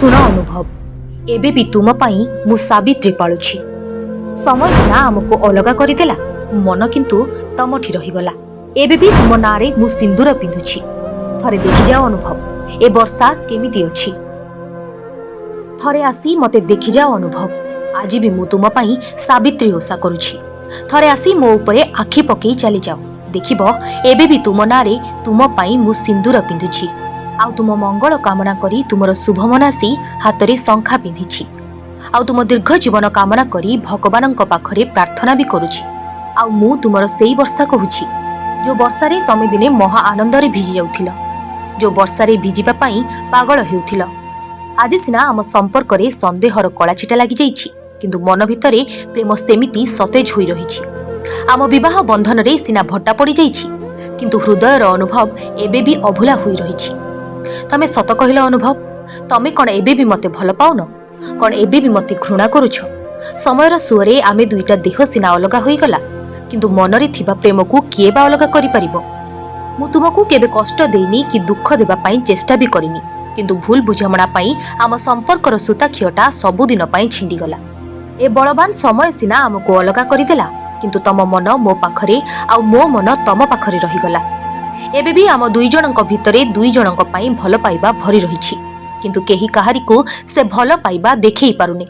ଶୁଣ ଅନୁଭବ, ଏବେ ବି ତୁମ ପାଇଁ ମୁଁ ସାବିତ୍ରୀ ପାଳୁଛି। ସମୟ ସିନା ଆମକୁ ଅଲଗା କରିଦେଲା, ମନ କିନ୍ତୁ ତମଠି ରହିଗଲା। ଏବେ ବି ତୁମ ନାଁରେ ମୁଁ ସିନ୍ଦୁର ପିନ୍ଧୁଛି। ଥରେ ଦେଖିଯାଅ ଅନୁଭବ, ଏ ବର୍ଷା କେମିତି ଅଛି। ଥରେ ଆସି ମତେ ଦେଖିଯାଅ ଅନୁଭବ, ଆଜି ବି ମୁଁ ତୁମ ପାଇଁ ସାବିତ୍ରୀ ଓଷା କରୁଛି। ଥରେ ଆସି ମୋ ଉପରେ ଆଖି ପକେଇ ଚାଲିଯାଅ, ଦେଖିବ ଏବେ ବି ତୁମ ନାଁରେ ତୁମ ପାଇଁ ମୁଁ ସିନ୍ଦୁର ପିନ୍ଧୁଛି। ଆଉ ତୁମ ମଙ୍ଗଳ କାମନା କରି ତୁମର ଶୁଭ ମନାସି ହାତରେ ଶଙ୍ଖା ପିନ୍ଧିଛି। ଆଉ ତୁମ ଦୀର୍ଘ ଜୀବନ କାମନା କରି ଭଗବାନଙ୍କ ପାଖରେ ପ୍ରାର୍ଥନା ବି କରୁଛି। ଆଉ ମୁଁ ତୁମର ସେଇ ବର୍ଷା କହୁଛି, ଯୋଉ ବର୍ଷାରେ ତମେ ଦିନେ ମହା ଆନନ୍ଦରେ ଭିଜି ଯାଉଥିଲ, ଯୋଉ ବର୍ଷାରେ ଭିଜିବା ପାଇଁ ପାଗଳ ହେଉଥିଲ। ଆଜି ସିନା ଆମ ସମ୍ପର୍କରେ ସନ୍ଦେହର କଳାଛିଟା ଲାଗିଯାଇଛି, କିନ୍ତୁ ମନ ଭିତରେ ପ୍ରେମ ସେମିତି ସତେଜ ହୋଇ ରହିଛି। ଆମ ବିବାହ ବନ୍ଧନରେ ସିନା ଭଟ୍ଟା ପଡ଼ିଯାଇଛି, କିନ୍ତୁ ହୃଦୟର ଅନୁଭବ ଏବେ ବି ଅଭୁଲା ହୋଇ ରହିଛି। ତମେ ସତ କହିଲ ଅନୁଭବ, ତମେ କ'ଣ ଏବେ ବି ମତେ ଭଲ ପାଉନ? କ'ଣ ଏବେ ବି ମତେ ଘୃଣା କରୁଛ? ସମୟର ସୁଅରେ ଆମେ ଦୁଇଟା ଦେହ ସିନା ଅଲଗା ହୋଇଗଲା, କିନ୍ତୁ ମନରେ ଥିବା ପ୍ରେମକୁ କିଏ ବା ଅଲଗା କରିପାରିବ? ମୁଁ ତୁମକୁ କେବେ କଷ୍ଟ ଦେଇନି କି ଦୁଃଖ ଦେବା ପାଇଁ ଚେଷ୍ଟା ବି କରିନି, କିନ୍ତୁ ଭୁଲ ବୁଝାମଣା ପାଇଁ ଆମ ସମ୍ପର୍କର ସୂତାଖିଅଟା ସବୁଦିନ ପାଇଁ ଛିଣ୍ଡିଗଲା। ଏ ବଳବାନ ସମୟ ସିନା ଆମକୁ ଅଲଗା କରିଦେଲା, କିନ୍ତୁ ତମ ମନ ମୋ ପାଖରେ ଆଉ ମୋ ମନ ତମ ପାଖରେ ରହିଗଲା। ଏବେ ବି ଆମ ଦୁଇ ଜଣଙ୍କ ଭିତରେ ଦୁଇ ଜଣଙ୍କ ପାଇଁ ଭଲ ପାଇବା ଭରି ରହିଛି, କିନ୍ତୁ କେହି କାହାରିକୁ ସେ ଭଲ ପାଇବା ଦେଖେଇ ପାରୁନି।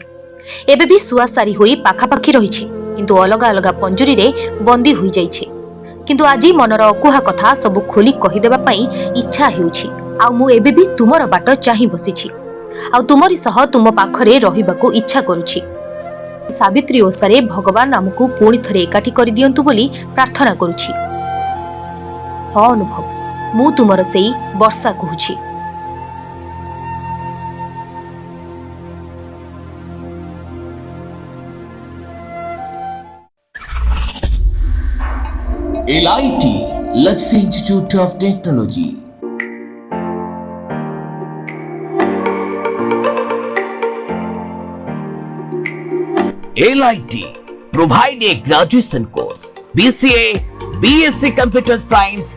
ଏବେ ବି ସୁଆସାରି ହୋଇ ପାଖାପାଖି ରହିଛି, କିନ୍ତୁ ଅଲଗା ଅଲଗା ପଞ୍ଜୁରୀରେ ବନ୍ଦୀ ହୋଇଯାଇଛି। କିନ୍ତୁ ଆଜି ମନର ଅକୁହା କଥା ସବୁ ଖୋଲି କହିଦେବା ପାଇଁ ଇଚ୍ଛା ହେଉଛି। ଆଉ ମୁଁ ଏବେ ବି ତୁମର ବାଟ ଚାହିଁ ବସିଛି, ଆଉ ତୁମରି ସହ ତୁମ ପାଖରେ ରହିବାକୁ ଇଚ୍ଛା କରୁଛି। ସାବିତ୍ରୀ ଓଷାରେ ଭଗବାନ ଆମକୁ ପୁଣି ଥରେ ଏକାଠି କରିଦିଅନ୍ତୁ ବୋଲି ପ୍ରାର୍ଥନା କରୁଛି। ହଁ ଅନୁଭବ, ମୁଁ ତୁମର ସେଇ ବର୍ଷା କହୁଛି। LIT Luxury Institute of Technology. LIT provide a graduation course BCA, BSc Computer Science,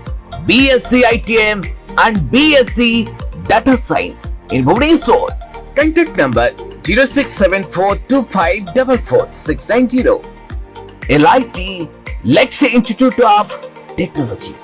BSc ITM and BSc Data Science in Bhubaneswar. Contact number 067425444690. LIT Luxury Institute of Technology.